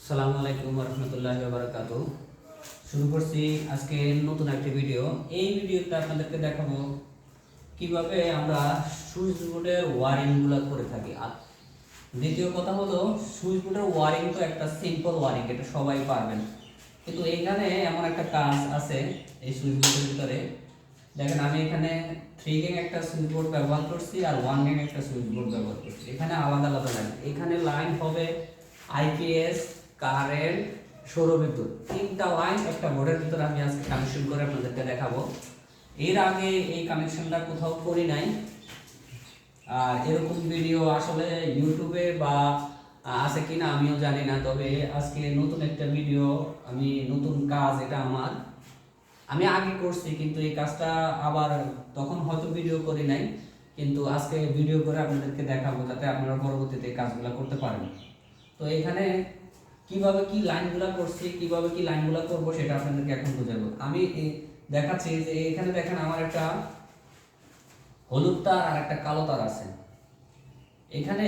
আসসালামু আলাইকুম রহমতুল্লাহি ওয়া বারাকাতুহু। শুরু করছি আজকে নতুন একটা ভিডিও। এই ভিডিওতে আপনাদেরকে দেখাবো কিভাবে আমরা সুইচ বোর্ডের ওয়ারিংগুলো করে থাকি। আর দ্বিতীয় কথা হলো, সুইচ বোর্ডের ওয়ারিং তো একটা সিম্পল ওয়ারিং, এটা সবাই পারবেন, কিন্তু এখানে এমন একটা কাজ আছে এই সুইচ বোর্ডের ভিতরে। দেখেন, আমি এখানে 3 গ্যাং একটা সুইচ বোর্ড ব্যবহার করছি আর 1 গ্যাং একটা সুইচ বোর্ড ব্যবহার করছি। এখানে আলাদা আলাদা লাইন, এখানে লাইন হবে আইপিএস, কারেন্ট, সৌরবিদ্যুৎ, 3টা লাইন একটা বোর্ডের ভিতরে আমি আজকে কানেকশন করে আপনাদেরকে দেখাবো। এর আগে এই কানেকশনটা কোথাও করি নাই, আর এরকম ভিডিও আসলে ইউটিউবে বা আছে কিনা আমিও জানি না। তবে আজকে নতুন একটা ভিডিও, আমি নতুন কাজ, এটা আমার, আমি আগে করছি কিন্তু এই কাজটা আবার তখন হয়তো ভিডিও করি নাই, কিন্তু আজকে ভিডিও করে আপনাদেরকে দেখাবো যাতে আপনারা পরবর্তীতে এই কাজগুলো করতে পারেন। তো এখানে কিভাবে কি লাইনগুলো করছি, কিভাবে কি লাইনগুলো করব সেটা আপনাদেরকে এখন বোঝাবো। আমি দেখাচ্ছি যে এখানে দেখেন আমার একটা হলুদ তার আর একটা কালো তার আছে। এখানে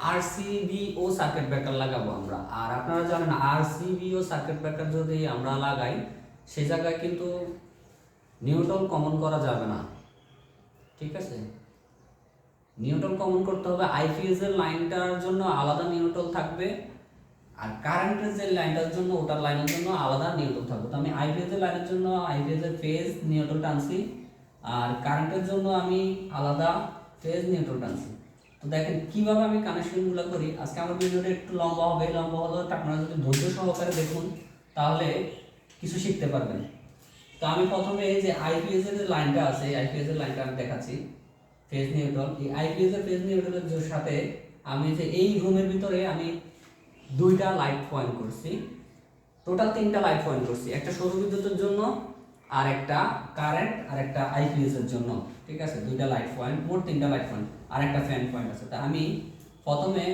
আরসিবি ও সার্কিট ব্রেকার লাগাবো আমরা। আর আপনারা জানেন আরসিবি ও সার্কিট ব্রেকার যদি আমরা লাগাই, সে জায়গায় কিন্তু নিউট্রাল কমন করা যাবে না, ঠিক আছে? নিউট্রাল কমন করতে হবে। আইপিএস এর লাইনটার জন্য আলাদা নিউট্রাল থাকবে, আর কারেন্টের যে লাইনটার জন্য ওটার লাইনের জন্য আলাদা নিউট্রাল থাকবে। তো আমি আইপিএস এর লাইনের জন্য আইপিএস এর ফেজ নিউট্রাল টানছি, আর কারেন্টের জন্য আমি আলাদা ফেজ নিউট্রাল টানছি। তো দেখেন কিভাবে আমি কানেকশনগুলো করি। আজকে আমার ভিডিওটা একটু লম্বা হবে, লম্বা হলেও আপনারা যদি ধৈর্য সহকারে দেখুন তাহলে কিছু শিখতে পারবেন। তো আমি প্রথমে এই যে আইপিএস এর লাইনটা আছে, আইপিএস এর লাইনটা আমি দেখাচ্ছি, ফেজ নিউট্রাল। এই আইপিএস এর ফেজ নিউট্রালের সাথে আমি যে এই রুমের ভিতরে আমি 2টা লাইট পয়েন্ট করছি, টোটাল 3টা লাইট পয়েন্ট করছি, একটা সৌরবিদ্যুতের জন্য আর একটা কারেন্ট আর একটা আইপিএস এর জন্য, ঠিক আছে? 2টা লাইট পয়েন্ট, মোট 3টা লাইট পয়েন্ট আর একটা ফ্যান পয়েন্ট আছে। তা আমি প্রথমে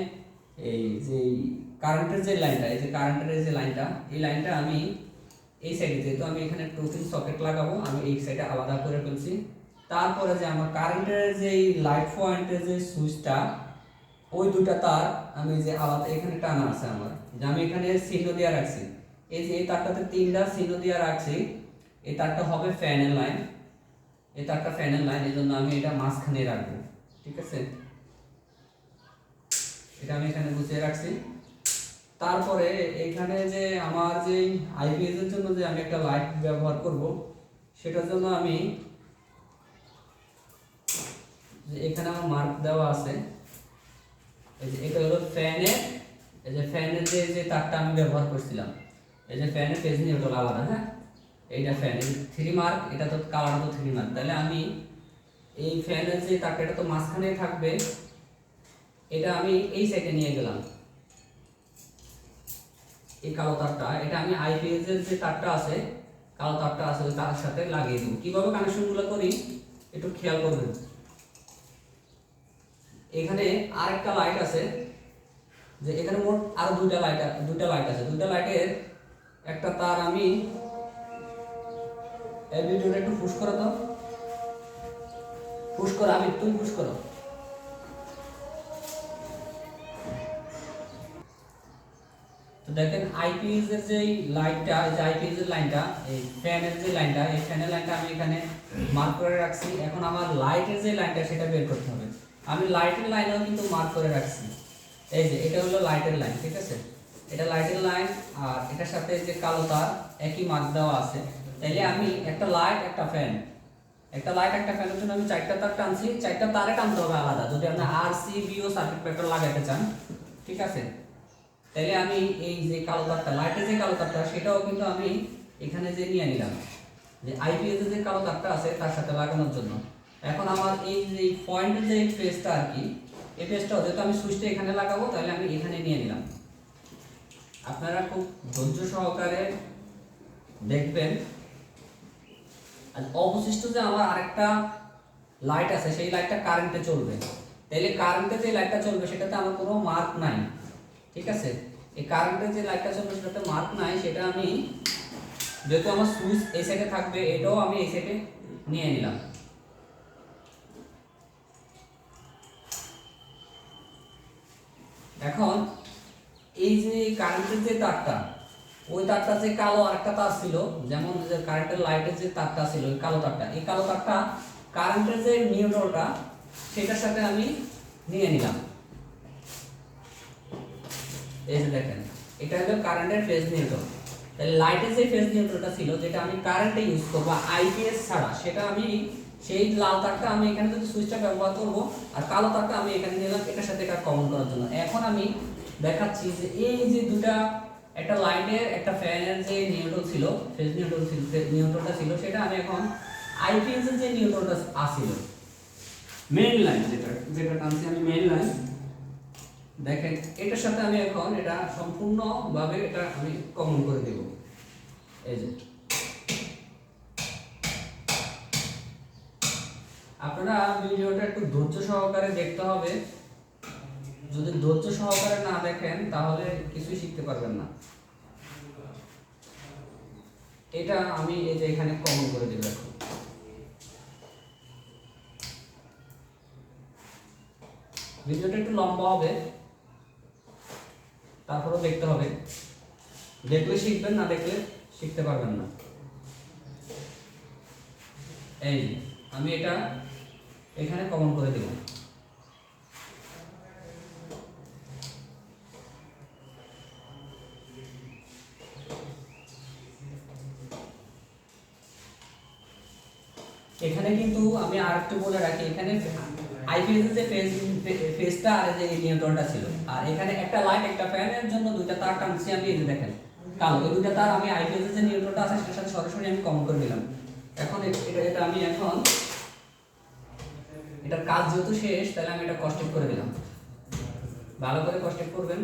এই যে কারেন্টের যে লাইনটা, এই যে কারেন্টের যে লাইনটা, এই লাইনটা আমি এই সাইডে, যেহেতু আমি এখানে টোটাল সকেট লাগাবো, আমি এই সাইডে আলাদা করে ফেলছি। তারপরে যে আমার কারেন্টের যে লাইট পয়েন্টের যে সুইচটা, ওই 2টা তার আমি যে আলাদা এখানে টানা আছে আমার, যে আমি এখানে চিহ্ন দিয়ে রাখছি। এই যে এই তারটাতে 3টা চিহ্ন দিয়ে রাখছি, এই তারটা হবে ফ্যানের লাইন, এই তারটা ফ্যানের লাইন, এই জন্য আমি এটা মাঝখানে রাখবো, ঠিক আছে? এটা আমি এখানে গুছিয়ে রাখছি। তারপরে এখানে যে আমার যে আইপিএস এর জন্য যে আমি একটা লাইট ব্যবহার করব, সেটার জন্য আমি যে এখানে আমার মার্ক দেওয়া আছে, এই যে এটা হলো ফ্যানের, এই যে ফ্যানের যে তারটা আমি ব্যবহার করছিলাম, এই যে ফ্যানের ফেজ নিউট্রাল আলাদা, হ্যাঁ, এইটা ফ্যানের 3 মার্ক, এটা তো কালার তো 3 মার্ক। তাহলে আমি এই ফ্যানের যে তারটা, এটা তো মাঝখানে থাকবে, এটা আমি এই সাইডে নিয়ে গেলাম, এই কালো তারটা, এটা আমি আইপিএস এর যে তারটা আছে, কালো তারটা আছে, ওই তারের সাথে লাগিয়ে দেব। কিভাবে কানেকশনগুলো করি একটু খেয়াল করবেন। এখানে আরেকটা লাইট আছে, যে এখানে মোট আরো 2টা লাইট আছে, 2টা লাইটের একটা তার আমি এই ভিডিওটা একটু পুশ করে দাও, পুশ করো, আমি তুমি পুশ করো। তো দেখেন আইপিএস এর যে লাইটটা, এই যে আইপিএস এর লাইনটা, এই ফ্যানের যে লাইনটা, এই ফ্যানের লাইনটা আমি এখানে মার্ক করে রাখছি। এখন আমার লাইটের যে লাইনটা সেটা বের করতে হবে। আমি লাইটের লাইনও কিন্তু মার্ক করে রাখছি, এই যে এটা হলো লাইটের লাইন, ঠিক আছে? এটা লাইটের লাইন, আর এটার সাথে যে কালো তার একই মার্ক দেওয়া আছে। তাইলে আমি একটা লাইট একটা ফ্যান, একটা লাইট একটা ফ্যানের জন্য আমি 4টা তার টানছি, 4টা তারে টানতে হবে আলাদা যদি আপনি আরসিবি ও সার্কিট ব্রেকার লাগাতে চান, ঠিক আছে? তাইলে আমি এই যে কালো তারটা, লাইটের যে কালো তারটা, সেটাও কিন্তু আমি এখানে যে নিয়ে নিলাম, যে আইপিএস এর যে কালো তারটা আছে তার সাথে লাগানোর জন্য। এখন আমার এই যে পয়েন্টের যে ফেজটা আর কি, এই ফেজটাও যেহেতু আমি সুইচটা এখানে লাগাবো, তাহলে আমি এখানে নিয়ে নিলাম। আপনারা খুব ধৈর্য সহকারে দেখবেন। আর অবশিষ্ট যে আমার আরেকটা লাইট আছে, সেই লাইটটা কারেন্টে চলবে। তাইলে কারেন্টে যে লাইটটা চলবে সেটাতে আমার কোনো মার্ক নাই, ঠিক আছে? এই কারেন্টে যে লাইটটা চলবে সেটাতে মার্ক নাই, সেটা আমি, যেহেতু আমার সুইচ এই সাইডে থাকবে, এটাও আমি এই সাইডে নিয়ে নিলাম। এখন এই যে কারেন্টের যে তারটা, ওই তারটা যে কালো আরেকটা তার ছিল, যেমন যে কারেন্টের লাইটের যে তারটা ছিল ওই কালো তারটা, এই কালো তারটা কারেন্টের যে নিউট্রালটা সেটার সাথে আমি নিয়ে নিলাম। এই যে দেখেন, এটা হলো কারেন্টের ফেজ নিউট্রাল। তাহলে লাইটের যে ফেজ নিউট্রালটা ছিল, যেটা আমি কারেন্টে ইউজ করব আইপিএস ছাড়া, সেটা আমি সেই লাল তারটা আমি এখানে যদি সুইচটা ব্যবহার করব, আর কালো তারটা আমি এখানে নিলাম এটার সাথে এটা কমন করার জন্য। এখন আমি দেখাচ্ছি যে এই যে দুটা, একটা লাইটের একটা ফ্যানের যে নিউট্রাল ছিল, ফেজ নিউট্রাল ছিল, নিউট্রালটা ছিল, সেটা আমি এখন আইপিএস এর যে নিউট্রালটা আসছিল মেইন লাইন, যেটা যেটা টানছি আমি মেইন লাইন, দেখেন এটার সাথে আমি এখন এটা সম্পূর্ণভাবে এটা আমি কমন করে দেব। এই যে আপনারা ভিডিওটা একটু ধৈর্য সহকারে দেখতে হবে, যদি ধৈর্য সহকারে না দেখেন তাহলে কিছুই শিখতে পারবেন না। এটা আমি এই যে এখানে কমন করে দেব। এখন ভিডিওটা একটু লম্বা হবে, তারপরেও দেখতে হবে, দেখলে শিখবেন, না দেখলে শিখতে পারবেন না। এই আমি এটা এখানে কমন করে দেব। এখানে কিন্তু আমি আরেকটু বলে রাখি, এখানে আইপিএস এর যে ফেজটা আর যে নিউট্রনটা ছিল, আর এখানে একটা লাইট একটা ফ্যানের জন্য দুইটা তার টানছি আমি। এই যে দেখেন কালো, এই দুইটা তার আমি আইপিএস এর যে নিউট্রনটা আছে সেটার সাথে সরাসরি আমি কমন করে দিলাম। এখন এটা আমি এখন এটার কাজ যেহেতু শেষ, তাহলে আমি এটা কস্টেপ করে দিলাম। ভালো করে কস্টেপ করবেন।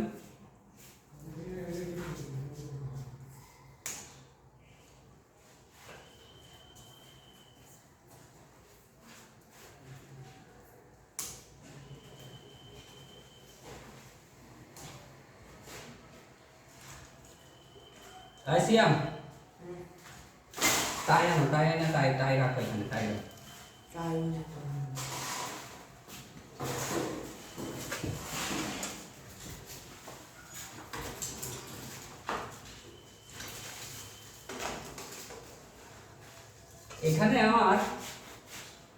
সিয়াম তাই আনো, তাই আনে, তাই তাই রাখো এখানে, তাই রাখো।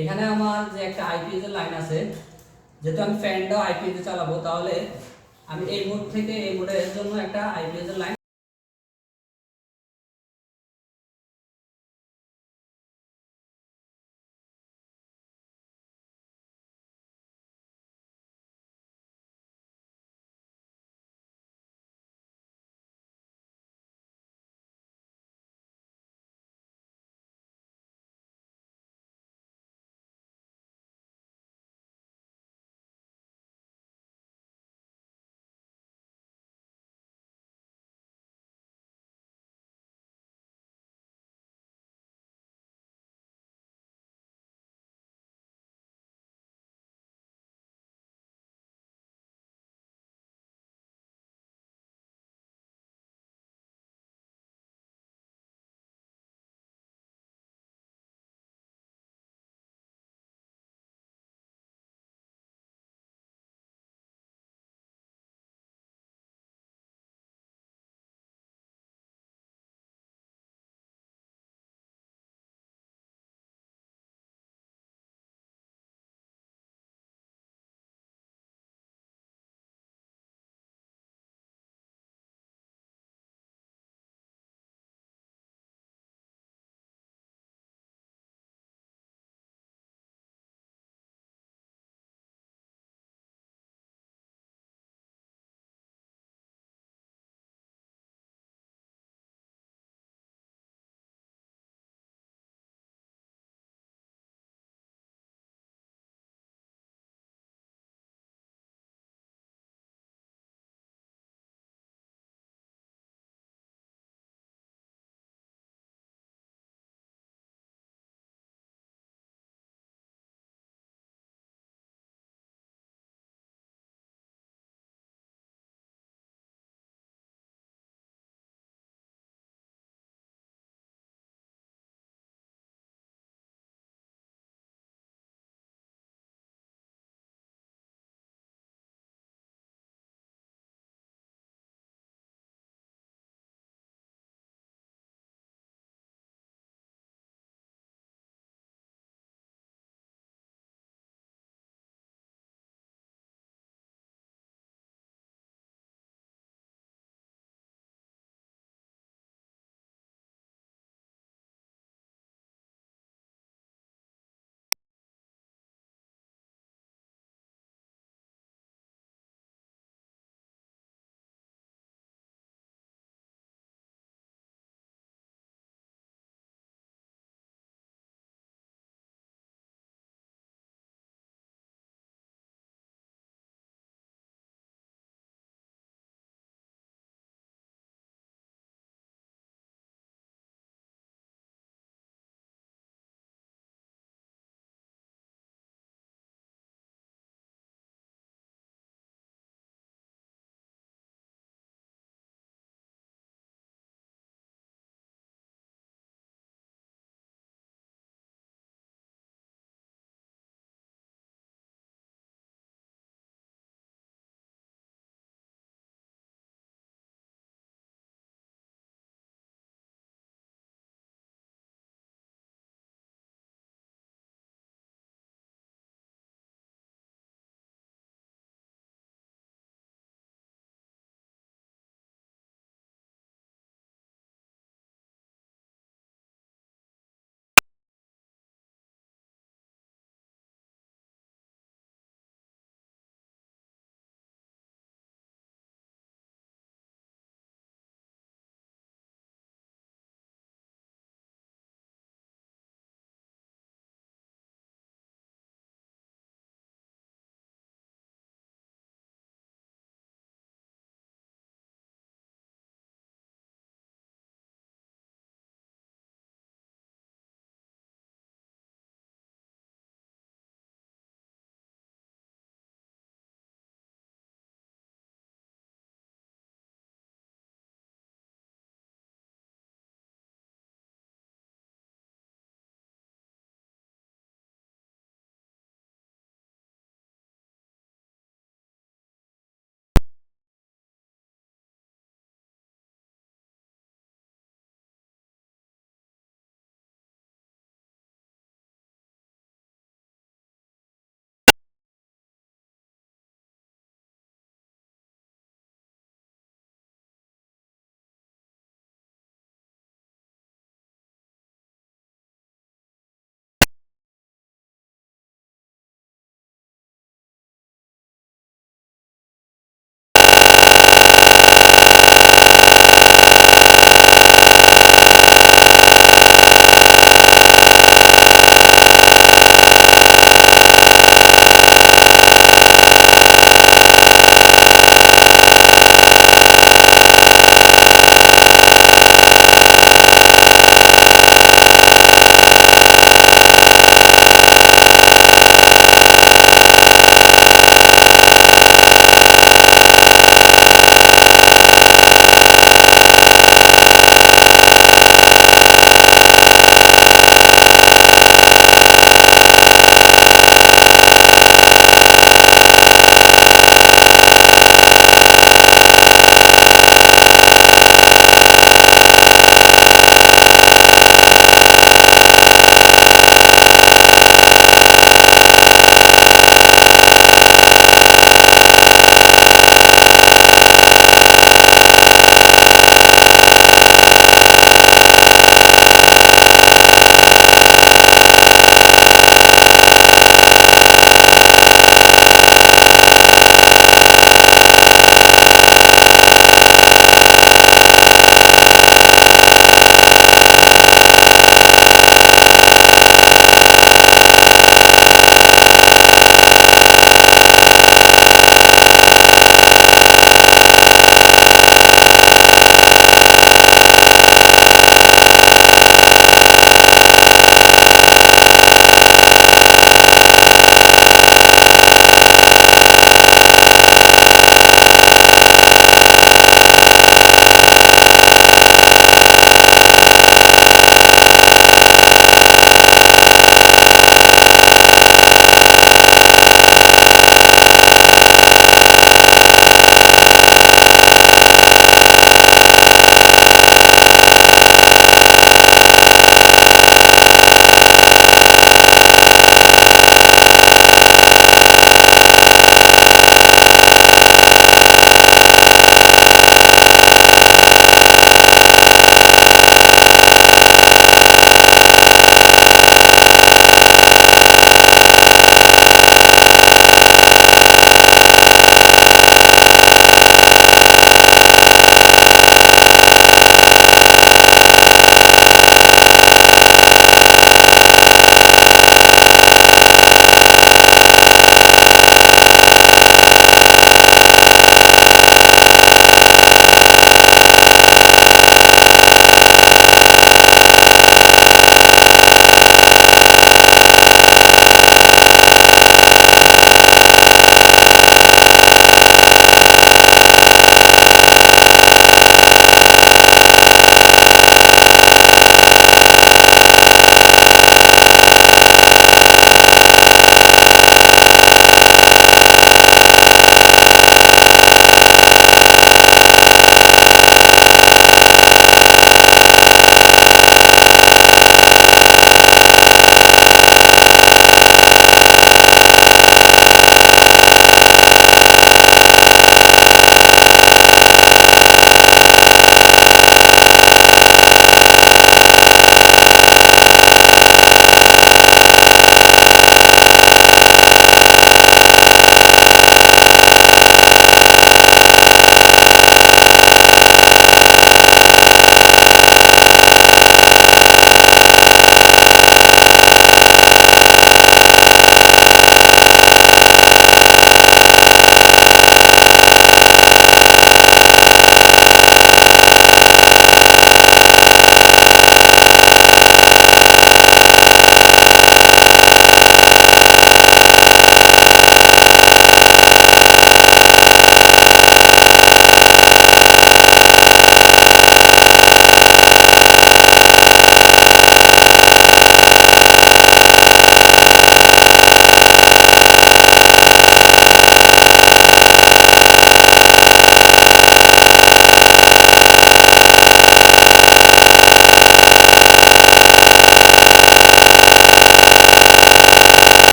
এখানে আমার যে একটা আইপিএস এর লাইন আছে, যেহেতু আমি ফ্যানটাও আইপিএস এ চালাবো, তাহলে আমি এই মোড থেকে এই মোডের জন্য একটা আইপিএস এর লাইন